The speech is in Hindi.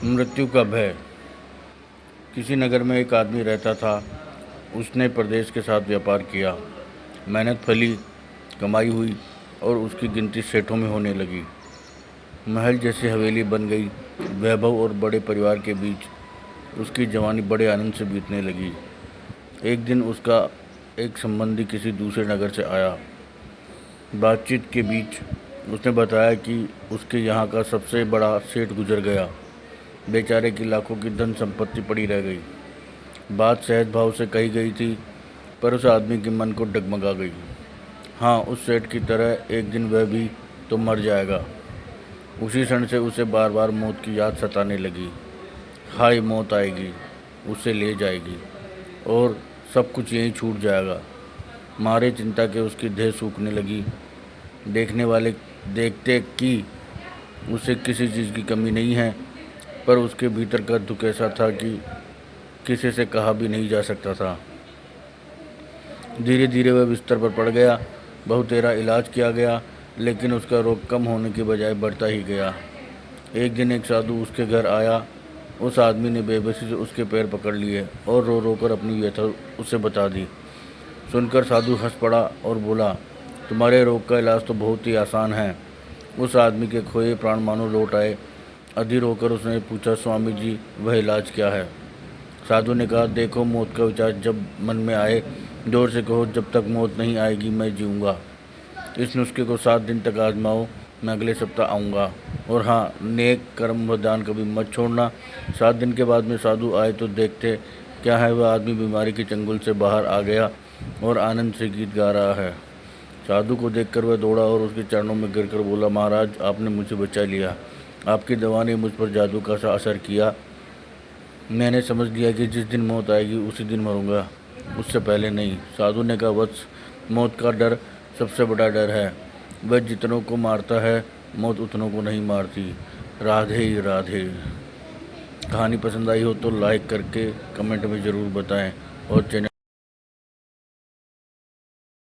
मृत्यु का भय। किसी नगर में एक आदमी रहता था। उसने प्रदेश के साथ व्यापार किया। मेहनत फली, कमाई हुई और उसकी गिनती सेठों में होने लगी। महल जैसी हवेली बन गई। वैभव और बड़े परिवार के बीच उसकी जवानी बड़े आनंद से बीतने लगी। एक दिन उसका एक संबंधी किसी दूसरे नगर से आया। बातचीत के बीच उसने बताया कि उसके यहाँ का सबसे बड़ा सेठ गुजर गया। बेचारे की लाखों की धन संपत्ति पड़ी रह गई। बात सहज भाव से कही गई थी, पर उस आदमी के मन को डगमगा गई। हाँ, उस सेठ की तरह एक दिन वह भी तो मर जाएगा। उसी क्षण से उसे बार बार मौत की याद सताने लगी। हाय, मौत आएगी, उसे ले जाएगी और सब कुछ यहीं छूट जाएगा। मारे चिंता के उसकी देह सूखने लगी। देखने वाले देखते कि उसे किसी चीज़ की कमी नहीं है, पर उसके भीतर का दुख ऐसा था कि किसी से कहा भी नहीं जा सकता था। धीरे धीरे वह बिस्तर पर पड़ गया। बहुतेरा इलाज किया गया, लेकिन उसका रोग कम होने के बजाय बढ़ता ही गया। एक दिन एक साधु उसके घर आया। उस आदमी ने बेबसी से उसके पैर पकड़ लिए और रो रो कर अपनी व्यथा उसे बता दी। सुनकर साधु हंस पड़ा और बोला, तुम्हारे रोग का इलाज तो बहुत ही आसान है। उस आदमी के खोए प्राण मानो लौट आए। अधीर होकर उसने पूछा, स्वामी जी, वह इलाज क्या है? साधु ने कहा, देखो, मौत का विचार जब मन में आए, जोर से कहो, जब तक मौत नहीं आएगी मैं जीऊँगा। इस नुस्खे को 7 दिन तक आजमाओ। मैं अगले सप्ताह आऊँगा। और हाँ, नेक कर्म व दान कभी मत छोड़ना। 7 दिन के बाद में साधु आए तो देखते क्या है, वह आदमी बीमारी के चंगुल से बाहर आ गया और आनंद से गीत गा रहा है। साधु को देखकर वह दौड़ा और उसके चरणों में गिरकर बोला, महाराज, आपने मुझे बचा लिया। आपकी दवा ने मुझ पर जादू का सा असर किया। मैंने समझ लिया कि जिस दिन मौत आएगी उसी दिन मरूंगा, उससे पहले नहीं। साधु ने कहा, वत्स, मौत का डर सबसे बड़ा डर है। वह जितनों को मारता है, मौत उतनों को नहीं मारती। राधे ही राधे। कहानी पसंद आई हो तो लाइक करके कमेंट में ज़रूर बताएं और चैनल